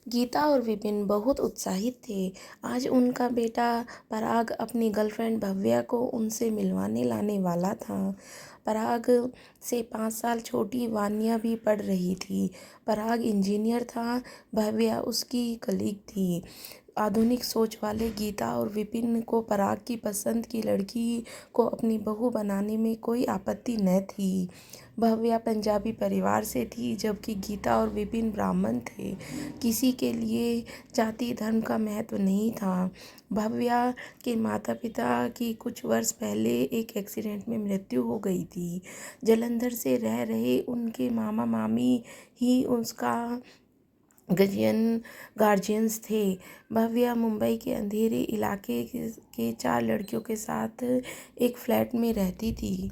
गीता और विपिन बहुत उत्साहित थे। आज उनका बेटा पराग अपनी गर्लफ्रेंड भव्या को उनसे मिलवाने लाने वाला था। पराग से 5 साल छोटी वान्या भी पढ़ रही थी। पराग इंजीनियर था, भव्या उसकी कलीग थी। आधुनिक सोच वाले गीता और विपिन को पराग की पसंद की लड़की को अपनी बहू बनाने में कोई आपत्ति न थी। भव्या पंजाबी परिवार से थी, जबकि गीता और विपिन ब्राह्मण थे। किसी के लिए जाति धर्म का महत्व नहीं था। भव्या के माता पिता की कुछ वर्ष पहले एक एक्सीडेंट में मृत्यु हो गई थी। जलंधर से रह रहे उनके मामा मामी ही उसका गार्जियंस थे। भव्या मुंबई के अंधेरे इलाके के 4 लड़कियों के साथ एक फ्लैट में रहती थी।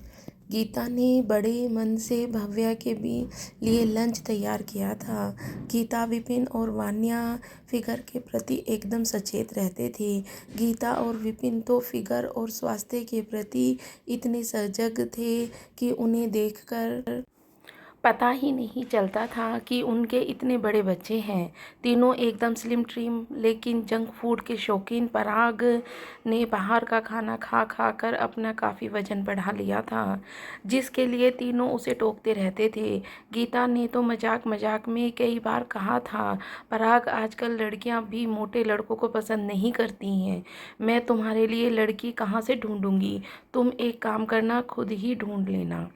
गीता ने बड़े मन से भव्या के भी लिए लंच तैयार किया था। गीता विपिन और वान्या फिगर के प्रति एकदम सचेत रहते थे। गीता और विपिन तो फिगर और स्वास्थ्य के प्रति इतने सजग थे कि उन्हें देखकर पता ही नहीं चलता था कि उनके इतने बड़े बच्चे हैं। तीनों एकदम स्लिम ट्रिम लेकिन जंक फूड के शौकीन। पराग ने बाहर का खाना खा खा कर अपना काफ़ी वजन बढ़ा लिया था, जिसके लिए तीनों उसे टोकते रहते थे। गीता ने तो मजाक मजाक में कई बार कहा था, पराग आजकल लड़कियां भी मोटे लड़कों को पसंद नहीं करती हैं। मैं तुम्हारे लिए लड़की कहाँ से ढूंढूंगी, तुम एक काम करना, खुद ही ढूंढ लेना।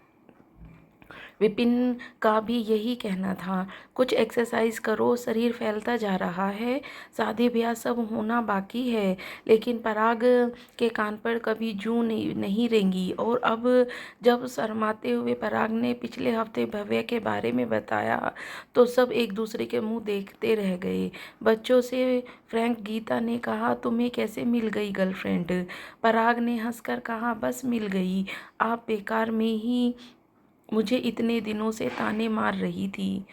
विपिन का भी यही कहना था, कुछ एक्सरसाइज करो, शरीर फैलता जा रहा है, शादी ब्याह सब होना बाकी है। लेकिन पराग के कान पर कभी जूं नहीं रेंगी। और अब जब शर्माते हुए पराग ने पिछले हफ्ते भव्य के बारे में बताया तो सब एक दूसरे के मुंह देखते रह गए। बच्चों से फ्रैंक गीता ने कहा, तुम्हें कैसे मिल गई गर्लफ्रेंड? पराग ने हंसकर कहा, बस मिल गई। आप बेकार में ही मुझे इतने दिनों से ताने मार रही थी।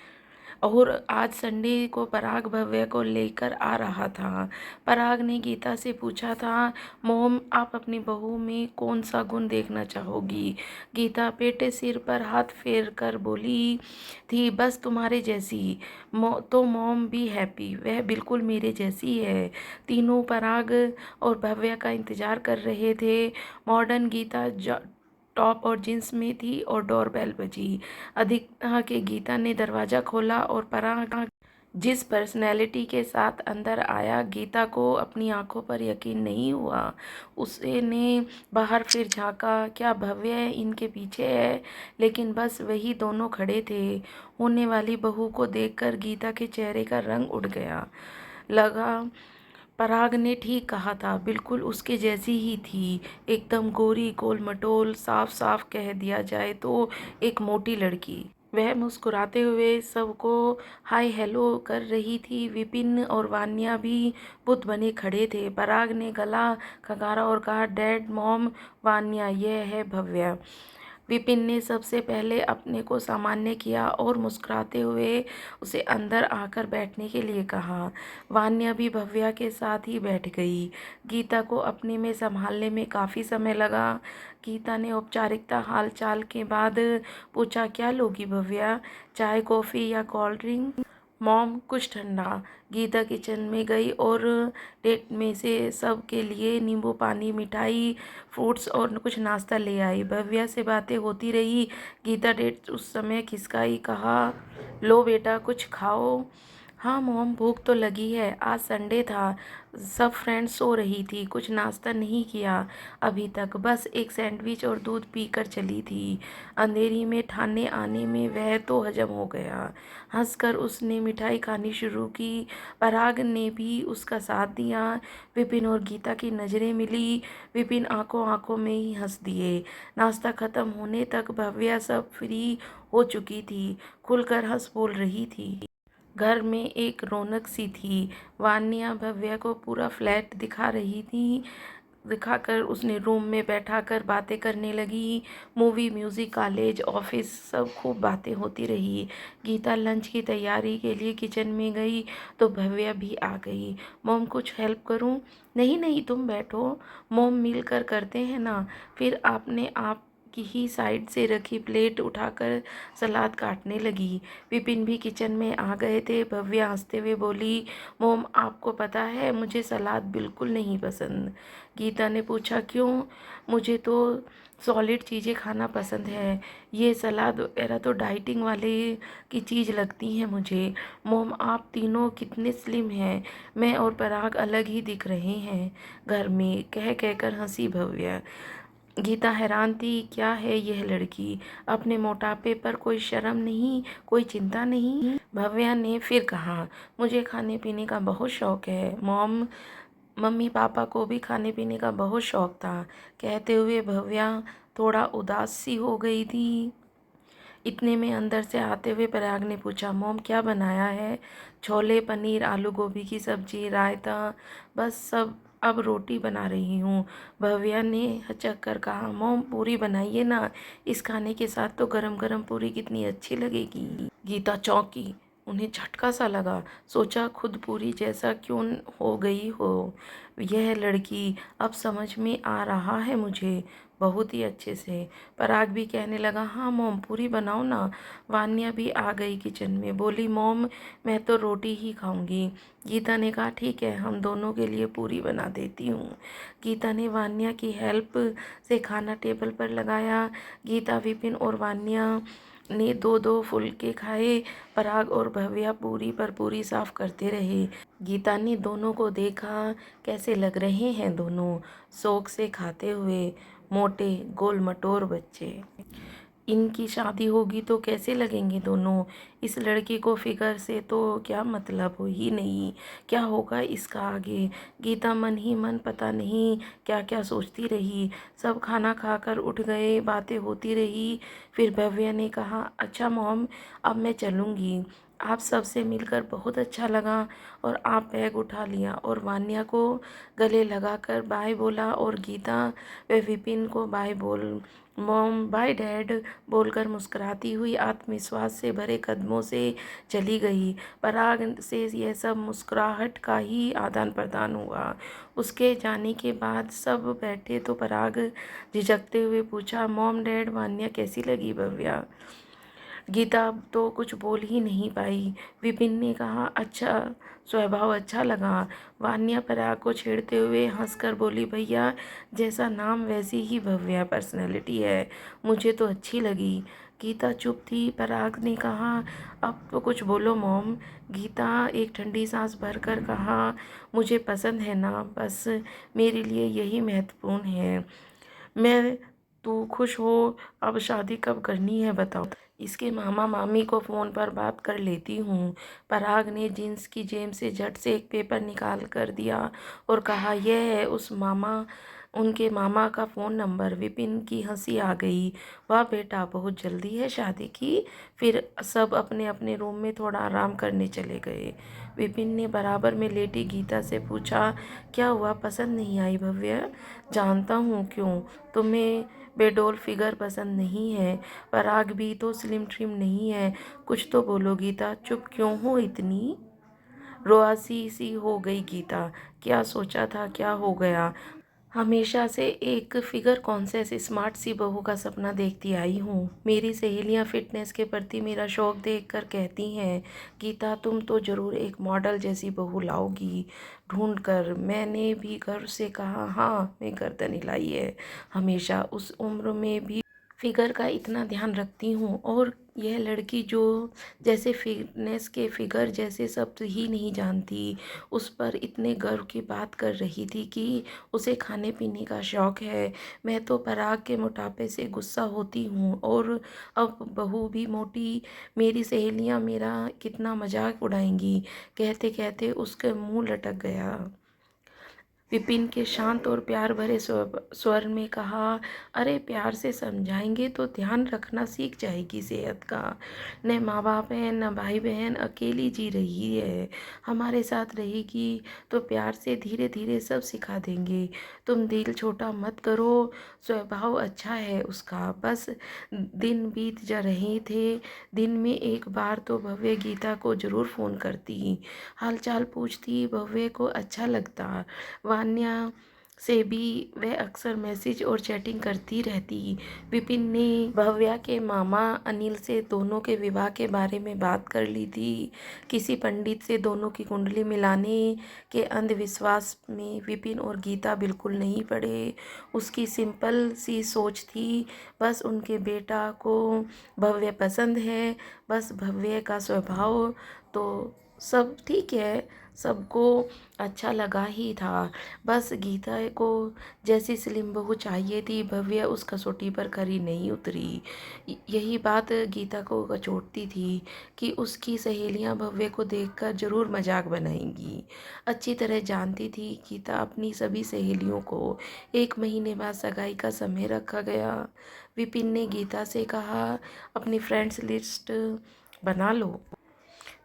और आज संडे को पराग भव्य को लेकर आ रहा था। पराग ने गीता से पूछा था, मोम आप अपनी बहू में कौन सा गुण देखना चाहोगी? गीता पेटे सिर पर हाथ फेर कर बोली थी, बस तुम्हारे जैसी। तो मोम भी हैप्पी, वह बिल्कुल मेरे जैसी है। तीनों पराग और भव्य का इंतजार कर रहे थे। मॉडर्न गीता टॉप और जींस में थी और डोरबेल बजी। अधिकता के गीता ने दरवाज़ा खोला और पराग जिस पर्सनैलिटी के साथ अंदर आया, गीता को अपनी आंखों पर यकीन नहीं हुआ। उसने बाहर फिर झांका, क्या भव्य इनके पीछे है? लेकिन बस वही दोनों खड़े थे। होने वाली बहू को देखकर गीता के चेहरे का रंग उड़ गया। लगा पराग ने ठीक कहा था, बिल्कुल उसके जैसी ही थी। एकदम गोरी, गोल मटोल, साफ साफ कह दिया जाए तो एक मोटी लड़की। वह मुस्कुराते हुए सबको हाय हेलो कर रही थी। विपिन और वान्या भी बुत बने खड़े थे। पराग ने गला खंगारा और कहा, डैड मॉम वान्या, यह है भव्या। विपिन ने सबसे पहले अपने को सामान्य किया और मुस्कुराते हुए उसे अंदर आकर बैठने के लिए कहा। वान्या भी भव्या के साथ ही बैठ गई। गीता को अपने में संभालने में काफ़ी समय लगा। गीता ने औपचारिकता हाल चाल के बाद पूछा, क्या लोगी भव्या, चाय कॉफ़ी या कोल्ड ड्रिंक? मॉम कुछ ठंडा। गीता किचन में गई और डेट में से सब के लिए नींबू पानी, मिठाई, फ्रूट्स और कुछ नाश्ता ले आई। भव्या से बातें होती रही। गीता डेट उस समय खिसकाई, कहा, लो बेटा कुछ खाओ। हाँ मॉम, भूख तो लगी है, आज संडे था, सब फ्रेंड्स सो रही थी, कुछ नाश्ता नहीं किया अभी तक, बस एक सैंडविच और दूध पीकर चली थी। अंधेरी में ठाणे आने में वह तो हजम हो गया। हंसकर उसने मिठाई खानी शुरू की। पराग ने भी उसका साथ दिया। विपिन और गीता की नज़रें मिली। विपिन आंखों आंखों में ही हंस दिए। नाश्ता खत्म होने तक भव्या सब फ्री हो चुकी थी, खुलकर हंस बोल रही थी। घर में एक रौनक सी थी। वान्या भव्या को पूरा फ्लैट दिखा रही थी। दिखाकर उसने रूम में बैठाकर बातें करने लगी। मूवी, म्यूज़िक, कॉलेज, ऑफिस, सब खूब बातें होती रही। गीता लंच की तैयारी के लिए किचन में गई तो भव्या भी आ गई। मोम कुछ हेल्प करूं? नहीं नहीं, तुम बैठो, मोम मिल कर करते हैं ना, फिर आपने आप की ही साइड से रखी प्लेट उठाकर सलाद काटने लगी। विपिन भी किचन में आ गए थे। भव्या हंसते हुए बोली, मोम आपको पता है मुझे सलाद बिल्कुल नहीं पसंद। गीता ने पूछा क्यों? मुझे तो सॉलिड चीज़ें खाना पसंद है। ये सलाद वगैरह तो डाइटिंग वाले की चीज़ लगती है मुझे। मोम आप तीनों कितने स्लिम हैं। मैं और पराग अलग ही दिख रहे हैं घर में, कह कहकर हंसी भव्या। गीता हैरान थी, क्या है यह लड़की, अपने मोटापे पर कोई शर्म नहीं, कोई चिंता नहीं। भव्या ने फिर कहा, मुझे खाने पीने का बहुत शौक है मॉम। मम्मी पापा को भी खाने पीने का बहुत शौक था। कहते हुए भव्या थोड़ा उदास सी हो गई थी। इतने में अंदर से आते हुए पराग ने पूछा, मोम क्या बनाया है? छोले, पनीर, आलू गोभी की सब्जी, रायता, बस सब। अब रोटी बना रही हूँ। भव्या ने हचक कर कहा, मोम पूरी बनाइए ना, इस खाने के साथ तो गरम गरम पूरी कितनी अच्छी लगेगी। गीता चौंकी, उन्हें झटका सा लगा। सोचा खुद पूरी जैसा क्यों हो गई हो यह लड़की। अब समझ में आ रहा है मुझे बहुत ही अच्छे से। पराग भी कहने लगा, हाँ मोम पूरी बनाओ ना। वान्या भी आ गई किचन में, बोली, मोम मैं तो रोटी ही खाऊंगी। गीता ने कहा, ठीक है हम दोनों के लिए पूरी बना देती हूँ। गीता ने वान्या की हेल्प से खाना टेबल पर लगाया। गीता, विपिन और वान्या ने दो दो फुलके खाए। पराग और भव्या पूरी पर पूरी साफ करते रहे। गीता ने दोनों को देखा, कैसे लग रहे हैं दोनों, शौक से खाते हुए। मोटे गोल मटोर बच्चे, इनकी शादी होगी तो कैसे लगेंगे दोनों। इस लड़की को फिगर से तो क्या मतलब हो ही नहीं, क्या होगा इसका आगे। गीता मन ही मन पता नहीं क्या क्या सोचती रही। सब खाना खाकर उठ गए, बातें होती रही। फिर भव्या ने कहा, अच्छा मॉम अब मैं चलूँगी, आप सबसे मिलकर बहुत अच्छा लगा। और आप बैग उठा लिया और वान्या को गले लगाकर बाय बोला और गीता व विपिन को बाय बोल, मॉम बाय डैड बोलकर मुस्कुराती हुई आत्मविश्वास से भरे कदमों से चली गई। पराग से यह सब मुस्कुराहट का ही आदान प्रदान हुआ। उसके जाने के बाद सब बैठे तो पराग झिझकते हुए पूछा, मॉम डैड वान्या कैसी लगी भव्या? गीता तो कुछ बोल ही नहीं पाई। विपिन ने कहा, अच्छा स्वभाव अच्छा लगा। वान्या पराग को छेड़ते हुए हंसकर बोली, भैया जैसा नाम वैसी ही भव्या पर्सनैलिटी है, मुझे तो अच्छी लगी। गीता चुप थी। पराग ने कहा, अब तो कुछ बोलो मॉम। गीता एक ठंडी सांस भरकर कहा, मुझे पसंद है ना, बस मेरे लिए यही महत्वपूर्ण है। मैं तू खुश हो, अब शादी कब करनी है बताओ, इसके मामा मामी को फ़ोन पर बात कर लेती हूँ। पराग ने जींस की जेब से झट से एक पेपर निकाल कर दिया और कहा, यह है उनके मामा का फ़ोन नंबर। विपिन की हंसी आ गई, वाह बेटा बहुत जल्दी है शादी की। फिर सब अपने अपने रूम में थोड़ा आराम करने चले गए। विपिन ने बराबर में लेटी गीता से पूछा, क्या हुआ, पसंद नहीं आई भव्या? जानता हूँ क्यों, तुम्हें बेडोल फिगर पसंद नहीं है। पराग भी तो स्लिम ट्रिम नहीं है। कुछ तो बोलो गीता, चुप क्यों हो इतनी? रोआसी सी हो गई गीता, क्या सोचा था, क्या हो गया? हमेशा से एक फिगर कॉन्शियस स्मार्ट सी बहू का सपना देखती आई हूँ। मेरी सहेलियाँ फिटनेस के प्रति मेरा शौक देखकर कहती हैं, गीता तुम तो ज़रूर एक मॉडल जैसी बहू लाओगी ढूंढ कर। मैंने भी गर्व से कहा, हाँ मैं गर्दन हिलाई है, हमेशा उस उम्र में भी फिगर का इतना ध्यान रखती हूँ। और यह लड़की जो जैसे फिटनेस के फिगर जैसे शब्द ही नहीं जानती, उस पर इतने गर्व की बात कर रही थी कि उसे खाने पीने का शौक़ है। मैं तो पराग के मोटापे से गुस्सा होती हूँ और अब बहू भी मोटी, मेरी सहेलियाँ मेरा कितना मजाक उड़ाएंगी। कहते कहते उसके मुंह लटक गया। विपिन के शांत और प्यार भरे स्वर में कहा, अरे प्यार से समझाएंगे तो ध्यान रखना सीख जाएगी सेहत का। न माँ बाप है न भाई बहन, अकेली जी रही है, हमारे साथ रहेगी तो प्यार से धीरे धीरे सब सिखा देंगे। तुम दिल छोटा मत करो, स्वभाव अच्छा है उसका। बस दिन बीत जा रहे थे, दिन में एक बार तो भव्य गीता को ज़रूर फ़ोन करती, हालचाल पूछती, भव्य को अच्छा लगता। वान्या से भी वह अक्सर मैसेज और चैटिंग करती रहती। विपिन ने भव्या के मामा अनिल से दोनों के विवाह के बारे में बात कर ली थी। किसी पंडित से दोनों की कुंडली मिलाने के अंधविश्वास में विपिन और गीता बिल्कुल नहीं पड़े। उसकी सिंपल सी सोच थी, बस उनके बेटा को भव्य पसंद है, बस भव्य का स्वभाव तो सब ठीक है, सबको अच्छा लगा ही था। बस गीता को जैसी स्लिम बहू चाहिए थी, भव्य उस कसौटी पर खरी नहीं उतरी। यही बात गीता को कचोटती थी कि उसकी सहेलियां भव्य को देखकर जरूर मजाक बनाएंगी। अच्छी तरह जानती थी गीता अपनी सभी सहेलियों को। 1 महीने बाद सगाई का समय रखा गया। विपिन ने गीता से कहा, अपनी फ्रेंड्स लिस्ट बना लो।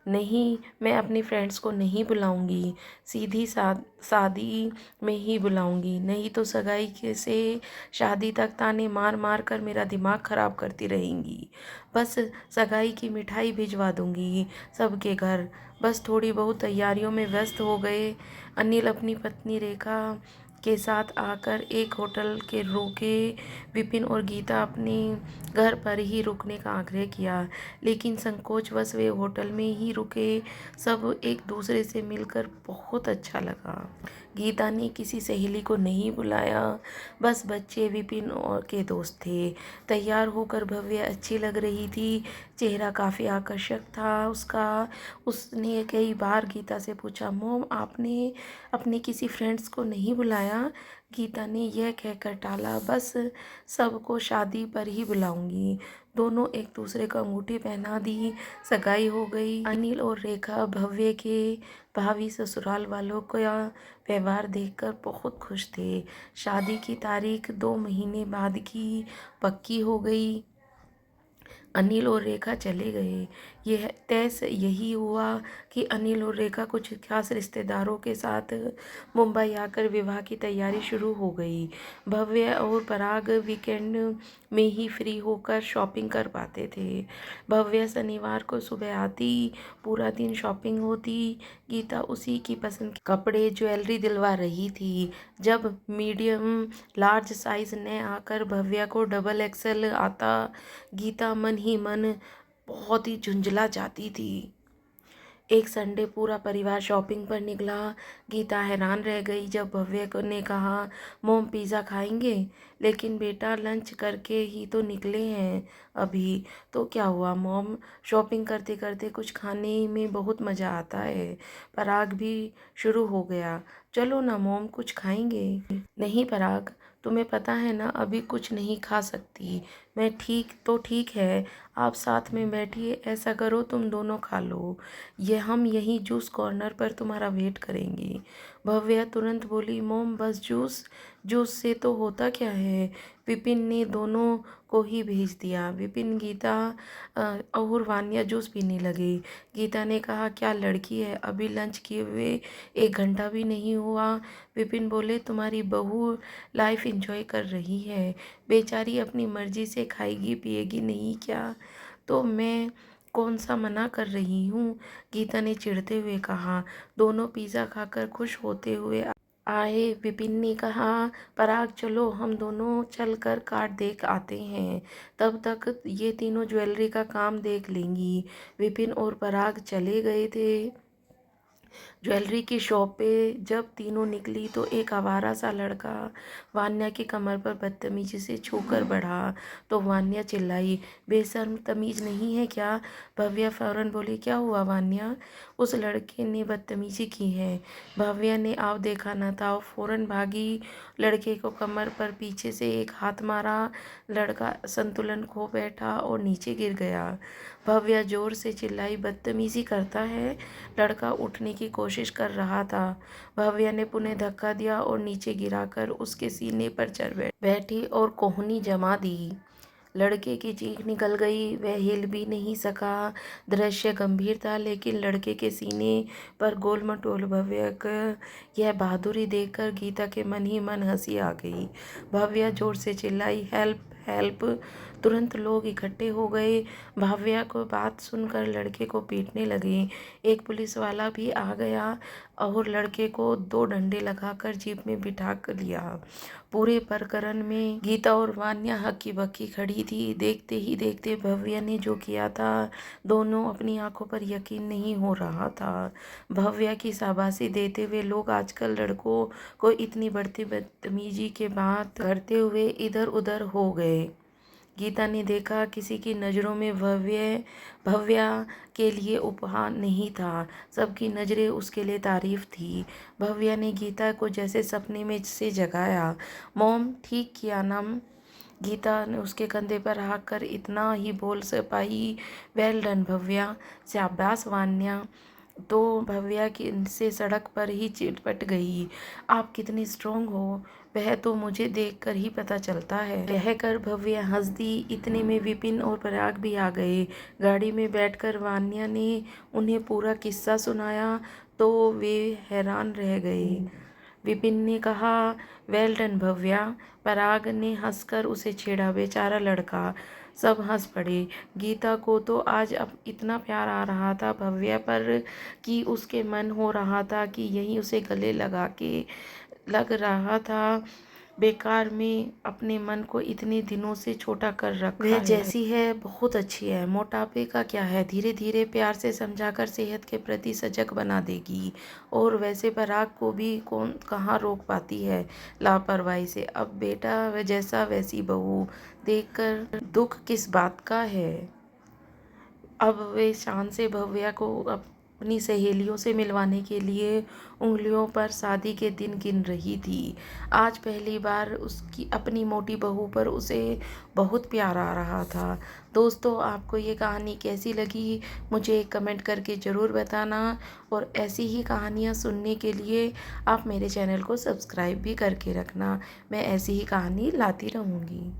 नहीं, मैं अपनी फ्रेंड्स को नहीं बुलाऊंगी, सीधी शादी में ही बुलाऊंगी, नहीं तो सगाई से शादी तक ताने मार मार कर मेरा दिमाग ख़राब करती रहेंगी। बस सगाई की मिठाई भिजवा दूंगी सबके घर। बस थोड़ी बहुत तैयारियों में व्यस्त हो गए। अनिल अपनी पत्नी रेखा के साथ आकर एक होटल के रुके। विपिन और गीता अपने घर पर ही रुकने का आग्रह किया, लेकिन संकोचवश वे होटल में ही रुके। सब एक दूसरे से मिलकर बहुत अच्छा लगा। गीता ने किसी सहेली को नहीं बुलाया, बस बच्चे विपिन और के दोस्त थे। तैयार होकर भव्य अच्छी लग रही थी, चेहरा काफ़ी आकर्षक था उसका। उसने कई बार गीता से पूछा, मोम आपने अपने किसी फ्रेंड्स को नहीं बुलाया? गीता ने यह कहकर टाला, बस सबको शादी पर ही बुलाऊंगी। दोनों एक दूसरे को अंगूठी पहना दी, सगाई हो गई। अनिल और रेखा भव्य के भावी ससुराल वालों का व्यवहार देखकर बहुत खुश थे। शादी की तारीख 2 महीने बाद की पक्की हो गई। अनिल और रेखा चले गए। यह तय यही हुआ कि अनिल और रेखा कुछ खास रिश्तेदारों के साथ मुंबई आकर विवाह की तैयारी शुरू हो गई। भव्य और पराग वीकेंड में ही फ्री होकर शॉपिंग कर पाते थे। भव्य शनिवार को सुबह आती, पूरा दिन शॉपिंग होती। गीता उसी की पसंद के कपड़े ज्वेलरी दिलवा रही थी। जब मीडियम लार्ज साइज ने आकर भव्य को डबल एक्सेल आता, गीता मन ही मन बहुत ही झुंझला जाती थी। एक संडे पूरा परिवार शॉपिंग पर निकला। गीता हैरान रह गई जब भव्य ने कहा, मोम पिज़्ज़ा खाएंगे? लेकिन बेटा लंच करके ही तो निकले हैं अभी। तो क्या हुआ मोम, शॉपिंग करते करते कुछ खाने में बहुत मज़ा आता है। पराग भी शुरू हो गया, चलो ना मोम कुछ खाएंगे। नहीं पराग, तुम्हें पता है ना अभी कुछ नहीं खा सकती मैं। ठीक है, आप साथ में बैठिए, ऐसा करो तुम दोनों खा लो, ये हम यहीं जूस कॉर्नर पर तुम्हारा वेट करेंगे। भव्या तुरंत बोली, मोम बस जूस? जूस से तो होता क्या है? विपिन ने दोनों को ही भेज दिया। विपिन, गीता और वान्या जूस पीने लगे। गीता ने कहा, क्या लड़की है, अभी लंच किए हुए 1 घंटा भी नहीं हुआ। विपिन बोले, तुम्हारी बहू लाइफ एंजॉय कर रही है, बेचारी अपनी मर्जी से खाएगी पिएगी नहीं क्या? तो मैं कौन सा मना कर रही हूँ? गीता ने चिढ़ते हुए कहा। दोनों पिज़्ज़ा खाकर खुश होते हुए आए। विपिन ने कहा, पराग चलो हम दोनों चलकर कार्ड देख आते हैं, तब तक ये तीनों ज्वेलरी का काम देख लेंगी। विपिन और पराग चले गए थे ज्वेलरी की शॉप पे। जब तीनों निकली तो एक आवारा सा लड़का वान्या की कमर पर बदतमीजी से छूकर बढ़ा तो वान्या चिल्लाई, बेशर्म, तमीज नहीं है क्या? भव्या फौरन बोली, क्या हुआ वान्या? उस लड़के ने बदतमीजी की है। भव्या ने आव देखा न था और फौरन भागी। लड़के को कमर पर पीछे से एक हाथ मारा। लड़का संतुलन खो बैठा और नीचे गिर गया। भव्या जोर से चिल्लाई, बदतमीजी करता है? लड़का उठने की कोशिश कर रहा था। भव्या ने पुनः धक्का दिया और नीचे गिराकर उसके सीने पर चढ़ बैठी और कोहनी जमा दी। लड़के की चीख निकल गई, वह हिल भी नहीं सका। दृश्य गंभीर था, लेकिन लड़के के सीने पर गोल मटोल भव्य का यह बहादुरी देखकर गीता के मन ही मन हंसी आ गई। भव्या जोर से चिल्लाई, हेल्प हेल्प। तुरंत लोग इकट्ठे हो गए। भव्या को बात सुनकर लड़के को पीटने लगे। एक पुलिस वाला भी आ गया और लड़के को 2 डंडे लगाकर जीप में बिठा कर लिया। पूरे प्रकरण में गीता और वान्या हक्की बक्की खड़ी थी। देखते ही देखते भव्या ने जो किया था, दोनों अपनी आंखों पर यकीन नहीं हो रहा था। भव्या की शाबाशी देते हुए लोग आजकल लड़कों को इतनी बढ़ती बदतमीजी के बात करते हुए इधर उधर हो गए। गीता ने देखा किसी की नज़रों में भव्या के लिए उपहार नहीं था, सबकी नज़रें उसके लिए तारीफ थी। भव्या ने गीता को जैसे सपने में से जगाया। मॉम, ठीक किया ना? गीता ने उसके कंधे पर हाथ कर इतना ही बोल पाई। Well done Bhavya. शाबाश वान्या। तो भव्या की से सड़क पर ही चिपट गई। आप कितनी स्ट्रांग हो, वह तो मुझे देखकर ही पता चलता है, कहकर भव्या हंस दी। इतने में विपिन और पराग भी आ गए। गाड़ी में बैठकर वान्या ने उन्हें पूरा किस्सा सुनाया तो वे हैरान रह गए। विपिन ने कहा, वेल डन भव्या। पराग ने हंसकर उसे छेड़ा। बेचारा लड़का। सब हंस पड़े। गीता को तो आज अब इतना प्यार आ रहा था भव्या पर कि उसके मन हो रहा था कि यहीं उसे गले लग रहा था। बेकार में अपने मन को इतने दिनों से छोटा कर रखा है। वह जैसी है बहुत अच्छी है, मोटापे का क्या है, धीरे धीरे प्यार से समझाकर सेहत के प्रति सजग बना देगी। और वैसे पराग को भी कौन कहाँ रोक पाती है लापरवाही से। अब बेटा वह जैसा वैसी बहू, देखकर दुख किस बात का है। अब वे शान से भव्या को अपनी सहेलियों से मिलवाने के लिए उंगलियों पर शादी के दिन गिन रही थी। आज पहली बार उसकी अपनी मोटी बहू पर उसे बहुत प्यार आ रहा था। दोस्तों, आपको ये कहानी कैसी लगी मुझे कमेंट करके ज़रूर बताना। और ऐसी ही कहानियाँ सुनने के लिए आप मेरे चैनल को सब्सक्राइब भी करके रखना। मैं ऐसी ही कहानी लाती रहूँगी।